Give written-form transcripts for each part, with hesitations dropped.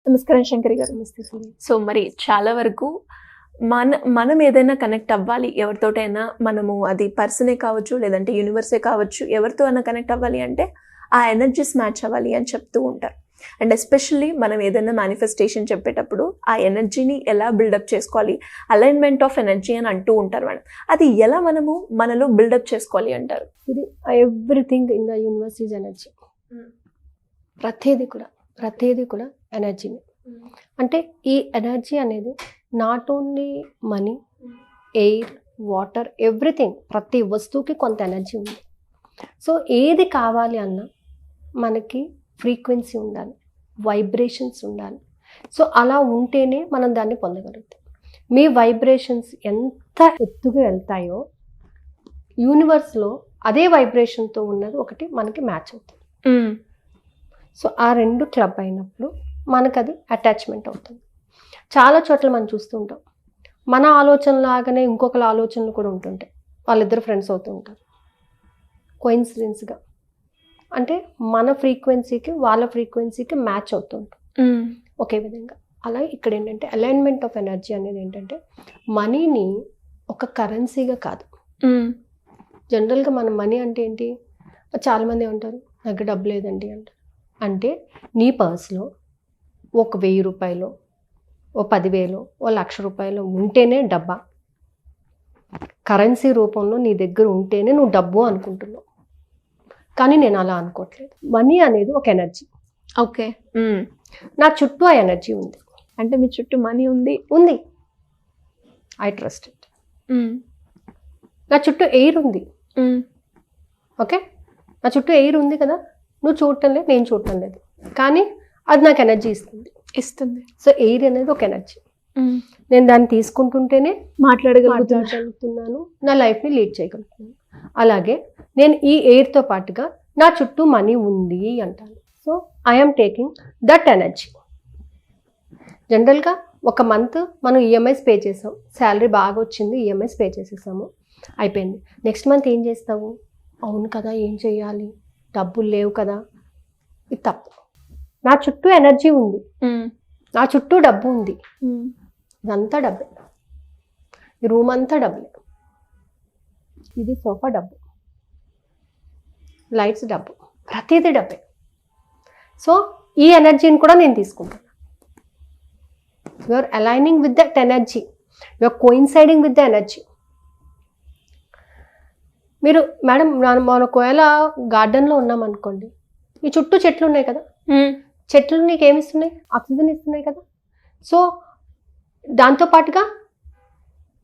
నమస్కారం శంకరి గారు. నమస్తే శ్రీ. సో మరి చాలా వరకు మనం ఏదైనా కనెక్ట్ అవ్వాలి ఎవరితోటైనా, మనము అది పర్సనే కావచ్చు, లేదంటే యూనివర్సే కావచ్చు, ఎవరితో అయినా కనెక్ట్ అవ్వాలి అంటే ఆ ఎనర్జీస్ మ్యాచ్ అవ్వాలి అని చెప్తూ ఉంటారు. అండ్ ఎస్పెషల్లీ మనం ఏదైనా మేనిఫెస్టేషన్ చెప్పేటప్పుడు ఆ ఎనర్జీని ఎలా బిల్డప్ చేసుకోవాలి, అలైన్మెంట్ ఆఫ్ ఎనర్జీ అని అంటూ ఉంటారు మేడం. అది ఎలా మనము మనలో బిల్డప్ చేసుకోవాలి అంటారు? ఇది everything in the universe is energy. ప్రతిదీ కూడా ఎనర్జీని. అంటే ఈ ఎనర్జీ అనేది not only money, air, water, everything, ప్రతి వస్తువుకి కొంత ఎనర్జీ ఉంది. సో ఏది కావాలి అన్నా మనకి ఫ్రీక్వెన్సీ ఉండాలి, వైబ్రేషన్స్ ఉండాలి. సో అలా ఉంటేనే మనం దాన్ని పొందగలుగుతాం. మీ వైబ్రేషన్స్ ఎంత ఎత్తుగా వెళ్తాయో యూనివర్స్లో అదే వైబ్రేషన్తో ఉన్నది ఒకటి మనకి మ్యాచ్ అవుతుంది. సో ఆ రెండు క్లబ్ అయినప్పుడు మనకు అది అటాచ్మెంట్ అవుతుంది. చాలా చోట్ల మనం చూస్తూ ఉంటాం, మన ఆలోచన లాగానే ఇంకొకరి ఆలోచనలు కూడా ఉంటుంటాయి. వాళ్ళిద్దరు ఫ్రెండ్స్ అవుతూ ఉంటారు కోయిన్సిడెన్స్గా. అంటే మన ఫ్రీక్వెన్సీకి వాళ్ళ ఫ్రీక్వెన్సీకి మ్యాచ్ అవుతుంటాం ఒకే విధంగా. అలా ఇక్కడ ఏంటంటే అలైన్మెంట్ ఆఫ్ ఎనర్జీ అనేది ఏంటంటే మనీని ఒక కరెన్సీగా కాదు. జనరల్గా మన మనీ అంటే ఏంటి, చాలామంది ఉంటారు నాకు డబ్బు లేదండి అంటారు. అంటే నీ పర్స్లో ఒక 1000 రూపాయలు, ఓ 10,000, ఓ 1,00,000 రూపాయలు ఉంటేనే డబ్బా. కరెన్సీ రూపంలో నీ దగ్గర ఉంటేనే నువ్వు డబ్బు అనుకుంటున్నావు. కానీ నేను అలా అనుకోవట్లేదు. మనీ అనేది ఒక ఎనర్జీ. ఓకే. నా చుట్టూ ఆ ఎనర్జీ ఉంది. అంటే మీ చుట్టూ మనీ ఉంది? ఉంది. I trust it. నా చుట్టూ ఎయిర్ ఉంది. ఓకే, నా చుట్టూ ఎయిర్ ఉంది కదా, నువ్వు చూడటం లేదు, నేను చూడటం లేదు, కానీ అది నాకు ఎనర్జీ ఇస్తుంది. సో ఎయిర్ అనేది ఒక ఎనర్జీ. నేను దాన్ని తీసుకుంటుంటేనే మాట్లాడగలుగుతున్నాను, నా లైఫ్ని లీడ్ చేయగలుగుతున్నాను. అలాగే నేను ఈ ఎయిర్తో పాటుగా నా చుట్టూ మనీ ఉంది అంటాను. So I'm taking that energy. జనరల్గా ఒక మంత్ మనం ఈఎంఐస్ పే చేసాం, శాలరీ బాగా వచ్చింది, ఈఎంఐస్ పే చేసేసాము, అయిపోయింది. నెక్స్ట్ మంత్ ఏం చేస్తావు? అవును కదా, ఏం చేయాలి, డబ్బులు లేవు కదా. ఇది తప్పు. నా చుట్టూ ఎనర్జీ ఉంది, నా చుట్టూ డబ్బు ఉంది, ఇదంతా డబ్బే. ఈ రూమ్ అంతా డబ్బులే, ఇది సోఫా డబ్బు, లైట్స్ డబ్బు, ప్రతిదీ డబ్బే. సో ఈ ఎనర్జీని కూడా నేను తీసుకుంటాను. You are aligning with that energy, you are coinciding with the energy. మీరు మేడం మనం ఒకవేళ గార్డెన్లో ఉన్నామనుకోండి, ఈ చుట్టూ చెట్లు ఉన్నాయి కదా, చెట్లు నీకు ఏమి ఇస్తున్నాయి? ఆక్సిజన్ ఇస్తున్నాయి కదా. సో దాంతో పాటుగా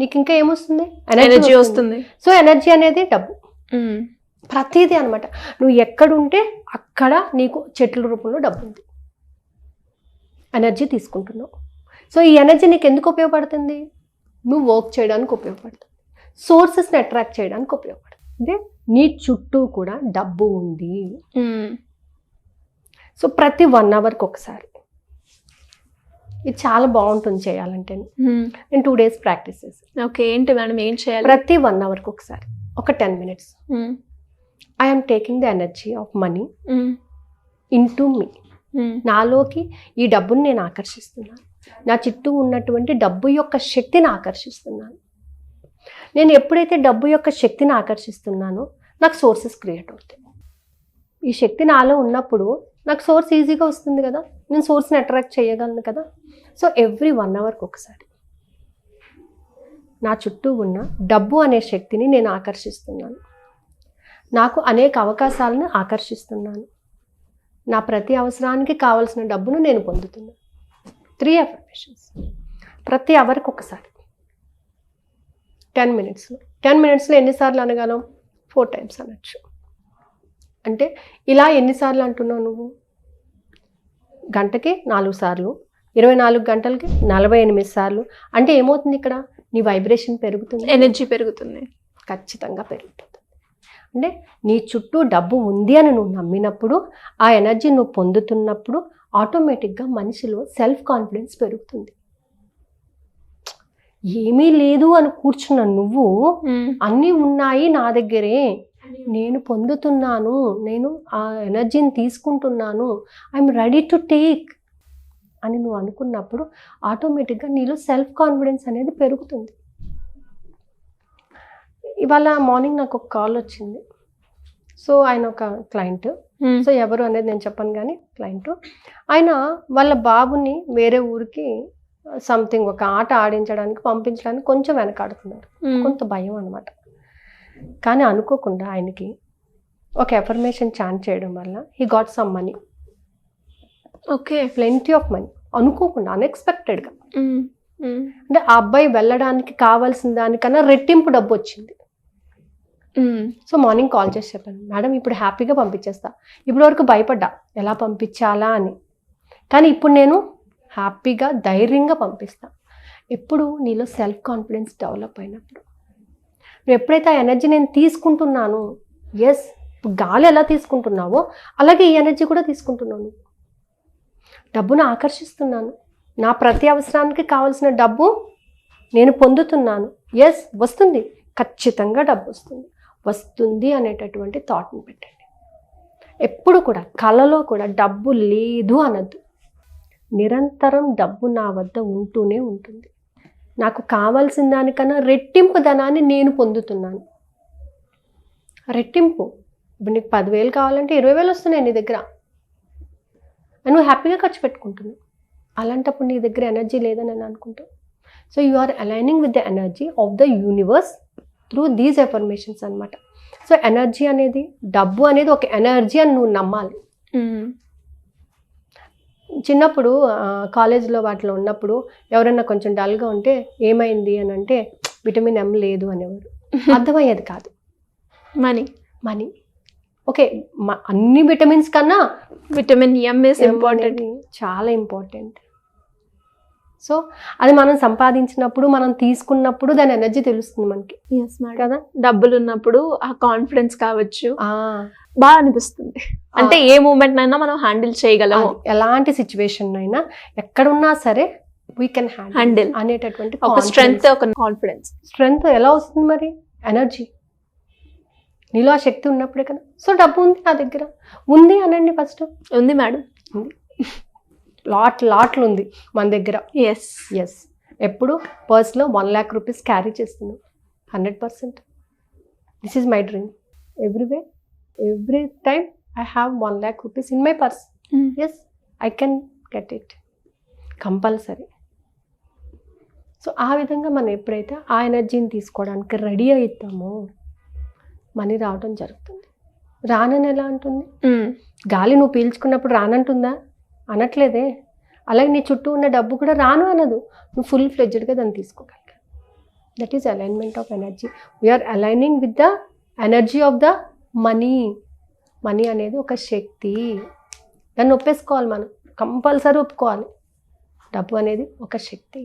నీకు ఇంకా ఏమొస్తుంది? ఎనర్జీ వస్తుంది. సో ఎనర్జీ అనేది డబ్బు, ప్రతిదీ అనమాట. నువ్వు ఎక్కడుంటే అక్కడ నీకు చెట్ల రూపంలో డబ్బు ఉంది, ఎనర్జీ తీసుకుంటున్నావు. సో ఈ ఎనర్జీ నీకు ఎందుకు ఉపయోగపడుతుంది? నువ్వు వర్క్ చేయడానికి ఉపయోగపడుతుంది, సోర్సెస్ని అట్రాక్ట్ చేయడానికి ఉపయోగపడుతుంది. అంటే నీ చుట్టూ కూడా డబ్బు ఉంది. సో ప్రతి 1 అవర్కి ఒకసారి, ఇది చాలా బాగుంటుంది చేయాలంటే. నేను 2 డేస్ ప్రాక్టీస్ చేస్తాను. ఓకే, ఏంటి మేడం ఏం చేయాలి? ప్రతి 1 అవర్కి ఒకసారి ఒక 10 minutes I'm taking the energy of money into me. నాలోకి ఈ డబ్బుని నేను ఆకర్షిస్తున్నాను, నా చుట్టూ ఉన్నటువంటి డబ్బు యొక్క శక్తిని ఆకర్షిస్తున్నాను. నేను ఎప్పుడైతే డబ్బు యొక్క శక్తిని ఆకర్షిస్తున్నానో నాకు సోర్సెస్ క్రియేట్ అవుతాయి. ఈ శక్తి నాలో ఉన్నప్పుడు నాకు సోర్స్ ఈజీగా వస్తుంది కదా, నేను సోర్స్ని అట్రాక్ట్ చేయగలను కదా. సో ఎవ్రీ 1 అవర్కి ఒకసారి నా చుట్టూ ఉన్న డబ్బు అనే శక్తిని నేను ఆకర్షిస్తున్నాను, నాకు అనేక అవకాశాలను ఆకర్షిస్తున్నాను, నా ప్రతి అవసరానికి కావాల్సిన డబ్బును నేను పొందుతున్నాను. 3 అఫర్మేషన్స్ ప్రతి అవర్కి ఒకసారి 10 minutesలో. 10 minutesలో ఎన్నిసార్లు అనగలం? 4 times అనొచ్చు. అంటే ఇలా ఎన్నిసార్లు అంటున్నావు నువ్వు? గంటకి 4 సార్లు, 24 గంటలకి 48 సార్లు. అంటే ఏమవుతుంది ఇక్కడ? నీ వైబ్రేషన్ పెరుగుతుంది, ఎనర్జీ పెరుగుతుంది, ఖచ్చితంగా పెరుగుతుంది. అంటే నీ చుట్టూ డబ్బు ఉంది అని నువ్వు నమ్మినప్పుడు, ఆ ఎనర్జీ నువ్వు పొందుతున్నప్పుడు ఆటోమేటిక్గా మనిషిలో సెల్ఫ్ కాన్ఫిడెన్స్ పెరుగుతుంది. ఏమీ లేదు అని కూర్చున్న నువ్వు అన్నీ ఉన్నాయి నా దగ్గరే, నేను పొందుతున్నాను, నేను ఆ ఎనర్జీని తీసుకుంటున్నాను, ఐఎమ్ రెడీ టు టేక్ అని నువ్వు అనుకున్నప్పుడు ఆటోమేటిక్గా నీలో సెల్ఫ్ కాన్ఫిడెన్స్ అనేది పెరుగుతుంది. ఇవాళ మార్నింగ్ నాకు ఒక కాల్ వచ్చింది. సో ఆయన ఒక క్లయింట్, సో ఎవరు అనేది నేను చెప్పను కానీ క్లయింట్, ఆయన వాళ్ళ బాబుని వేరే ఊరికి సంథింగ్ ఒక ఆట ఆడించడానికి పంపించడానికి కొంచెం వెనకాడుతున్నారు. కొంత భయం అనమాట. కానీ అనుకోకుండా ఆయనకి ఒక ఎఫర్మేషన్ ఛాన్స్ చేయడం వల్ల he got some money. Okay, plenty of money. అనుకోకుండా, అన్ఎక్స్పెక్టెడ్గా. అంటే ఆ అబ్బాయి వెళ్ళడానికి కావాల్సిన దానికన్నా రెట్టింపు డబ్బు వచ్చింది. సో మార్నింగ్ కాల్ చేసి చెప్పాను, మేడం ఇప్పుడు హ్యాపీగా పంపించేస్తా, ఇప్పటి వరకు భయపడ్డా ఎలా పంపించాలా అని, కానీ ఇప్పుడు నేను హ్యాపీగా ధైర్యంగా పంపిస్తా. ఎప్పుడు నీలో సెల్ఫ్ కాన్ఫిడెన్స్ డెవలప్ అయినప్పుడు, నువ్వు ఎప్పుడైతే ఆ ఎనర్జీ నేను తీసుకుంటున్నాను, ఎస్ గాలి ఎలా తీసుకుంటున్నావో అలాగే ఈ ఎనర్జీ కూడా తీసుకుంటున్నాను, డబ్బును ఆకర్షిస్తున్నాను, నా ప్రతి అవసరానికి కావాల్సిన డబ్బు నేను పొందుతున్నాను, ఎస్ వస్తుంది, ఖచ్చితంగా డబ్బు వస్తుంది అనేటటువంటి థాట్ని పెట్టండి. ఎప్పుడు కూడా కళలో కూడా డబ్బు లేదు అనద్దు. నిరంతరం డబ్బు నా వద్ద ఉంటూనే ఉంటుంది. నాకు కావాల్సిన దానికన్నా రెట్టింపు ధనాన్ని నేను పొందుతున్నాను. రెట్టింపు. ఇప్పుడు నీకు 10,000 కావాలంటే 20,000 వస్తున్నాయి నీ దగ్గర, నువ్వు హ్యాపీగా ఖర్చు పెట్టుకుంటున్నావు. అలాంటప్పుడు నీ దగ్గర ఎనర్జీ లేదని నేను అనుకుంటాను. So you are aligning with the energy of the universe through these affirmations అనమాట. సో ఎనర్జీ అనేది, డబ్బు అనేది ఒక ఎనర్జీ అని నువ్వు నమ్మాలి. చిన్నప్పుడు కాలేజ్లో వాటిలో ఉన్నప్పుడు ఎవరైనా కొంచెం డల్గా ఉంటే ఏమైంది అని అంటే విటమిన్ ఎం లేదు అనేవారు. అర్థమయ్యేది కాదు. మనీ ఓకే, అన్ని విటమిన్స్ కన్నా విటమిన్ ఎం ఇస్ ఇంపార్టెంట్, చాలా ఇంపార్టెంట్. సో అది మనం సంపాదించినప్పుడు, మనం తీసుకున్నప్పుడు దాని ఎనర్జీ తెలుస్తుంది మనకి కదా. డబ్బులు ఉన్నప్పుడు ఆ కాన్ఫిడెన్స్ కావచ్చు, బాగా అనిపిస్తుంది. అంటే ఏ మూమెంట్ అయినా మనం హ్యాండిల్ చేయగలము, ఎలాంటి సిచ్యువేషన్ అయినా ఎక్కడున్నా సరే వీ కెన్ హ్యాండిల్ అనేటటువంటి ఒక స్ట్రెంగ్త్, ఒక కాన్ఫిడెన్స్. స్ట్రెంగ్త్ ఎలా వస్తుంది మరి? ఎనర్జీ. నీలో ఆ శక్తి ఉన్నప్పుడే కదా. సో డబ్బు ఉంది నా దగ్గర, ఉంది అనండి ఫస్ట్. ఉంది మేడం, ఉంది, లాట్లు ఉంది మన దగ్గర. ఎస్ ఎప్పుడు పర్స్లో 1 lakh rupees క్యారీ చేస్తున్నాం. 100%. This is my dream. Every time I have 1 lakh rupees in my purse. Yes I can get it compulsory. So ఆ విధంగా మనం ఎప్పుడైతే ఆ ఎనర్జీని తీసుకోవడానికి రెడీ అవుతామో మనీ రావడం జరుగుతుంది. రానని ఎలా అంటుంది? గాలి నువ్వు పీల్చుకున్నప్పుడు రానంటుందా? అనట్లేదే. అలాగే నీ చుట్టూ ఉన్న డబ్బు కూడా రాను అనదు. నువ్వు ఫుల్ ఫ్లెడ్జ్డ్గా దాన్ని తీసుకోగలిగా. That is alignment of energy. We're aligning with the energy of the money. Money అనేది ఒక శక్తి, దాన్ని ఒప్పేసుకోవాలి మనం, కంపల్సరీ ఒప్పుకోవాలి. డబ్బు అనేది ఒక శక్తి.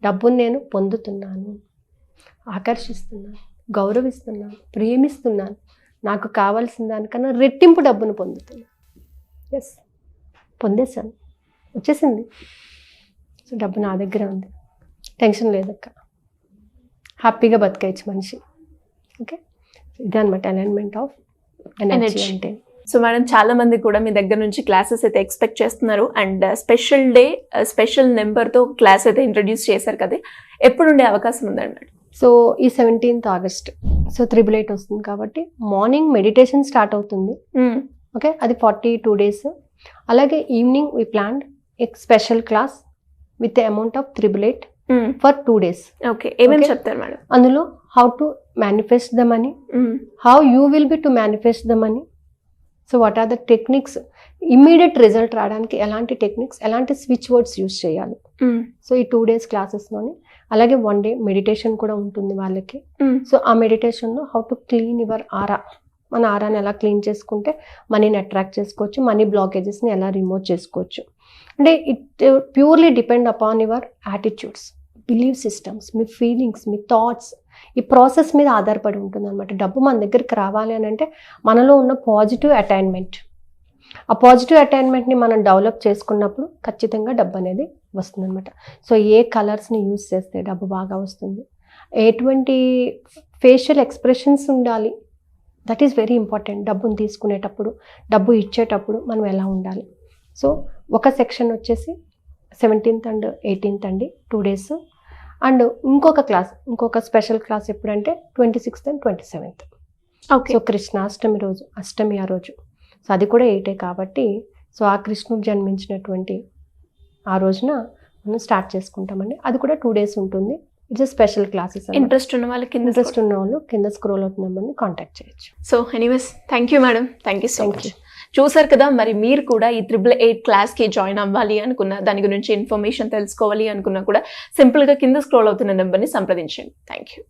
డబ్బుని నేను పొందుతున్నాను, ఆకర్షిస్తున్నాను, గౌరవిస్తున్నాను, ప్రేమిస్తున్నాను, నాకు కావాల్సిన దానికన్నా రెట్టింపు డబ్బును పొందుతున్నాను. ఎస్ పొందేశాను, వచ్చేసింది. సో డబ్బు నా దగ్గర ఉంది, టెన్షన్ లేదక్క, హ్యాపీగా బతికేయచ్చు మనిషి. ఓకే, ఇదే అనమాట అలైన్మెంట్ ఆఫ్ ఎనర్జీ అంటే. సో మేడం, చాలా మంది కూడా మీ దగ్గర నుంచి క్లాసెస్ అయితే ఎక్స్పెక్ట్ చేస్తున్నారు. అండ్ స్పెషల్ డే, స్పెషల్ నెంబర్తో క్లాస్ అయితే ఇంట్రడ్యూస్ చేశారు కదా, ఎప్పుడు ఉండే అవకాశం ఉందండి మేడం? సో ఈ 17th August, సో 888 వస్తుంది కాబట్టి మార్నింగ్ మెడిటేషన్ స్టార్ట్ అవుతుంది. ఓకే, అది 42 days. అలాగే ఈవినింగ్ వీ ప్లాన్డ్ ఎక్ special class with amount of 888 for 2 days. ఓకే, ఏమేమి చెప్తారు మేడం అందులో? How to manifest the money, how you will be to manifest the money, so what are the techniques, immediate result రావడానికి ఎలాంటి techniques, ఎలాంటి switch words use చేయాలి. So ఈ 2 days క్లాసెస్లోని అలాగే 1 day మెడిటేషన్ కూడా ఉంటుంది వాళ్ళకి. సో ఆ మెడిటేషన్లో how to clean your aura, మన ఆరాని ఎలా క్లీన్ చేసుకుంటే మనీని అట్రాక్ట్ చేసుకోవచ్చు, మనీ బ్లాకేజెస్ని ఎలా రిమూవ్ చేసుకోవచ్చు. అంటే it purely depend upon your attitudes, believe systems, me feelings, me thoughts, ఈ ప్రాసెస్ మీద ఆధారపడి ఉంటుంది అనమాట. డబ్బు మన దగ్గరికి రావాలి అని అంటే మనలో ఉన్న పాజిటివ్ అటైన్మెంట్, ఆ పాజిటివ్ అటైన్మెంట్ని మనం డెవలప్ చేసుకున్నప్పుడు ఖచ్చితంగా డబ్బు అనేది వస్తుంది అనమాట. సో ఏ కలర్స్ని యూజ్ చేస్తే డబ్బు బాగా వస్తుంది, ఎటువంటి ఫేషియల్ ఎక్స్ప్రెషన్స్ ఉండాలి, దట్ ఈస్ వెరీ ఇంపార్టెంట్. డబ్బును తీసుకునేటప్పుడు, డబ్బు ఇచ్చేటప్పుడు మనం ఎలా ఉండాలి. సో ఒక సెక్షన్ వచ్చేసి 17th and 18th అండి, 2 days. అండ్ ఇంకొక స్పెషల్ క్లాస్ ఎప్పుడంటే 26th and 27th. Okay. So Krishnashtami రోజు, అష్టమి ఆ రోజు. సో అది కూడా 8 కాబట్టి సో ఆ కృష్ణుడు జన్మించినటువంటి ఆ రోజున మనం స్టార్ట్ చేసుకుంటామండి. అది కూడా 2 days ఉంటుంది. It's special classes. ఇంట్రెస్ట్ ఉన్న వాళ్ళకి ఇంట్రెస్ట్ ఉన్న వాళ్ళు కింద స్క్రోల్ అవుతున్న నెంబర్ని కాంటాక్ట్ చేయొచ్చు. So anyways thank you madam, thank you so Thank much. you. చూసారు కదా, మరి మీరు కూడా ఈ 888 క్లాస్కి జాయిన్ అవ్వాలి అనుకున్న, దాని గురించి ఇన్ఫర్మేషన్ తెలుసుకోవాలి అనుకున్నా కూడా సింపుల్గా కింద స్క్రోల్ అవుతున్న నెంబర్ని సంప్రదించండి. Thank you.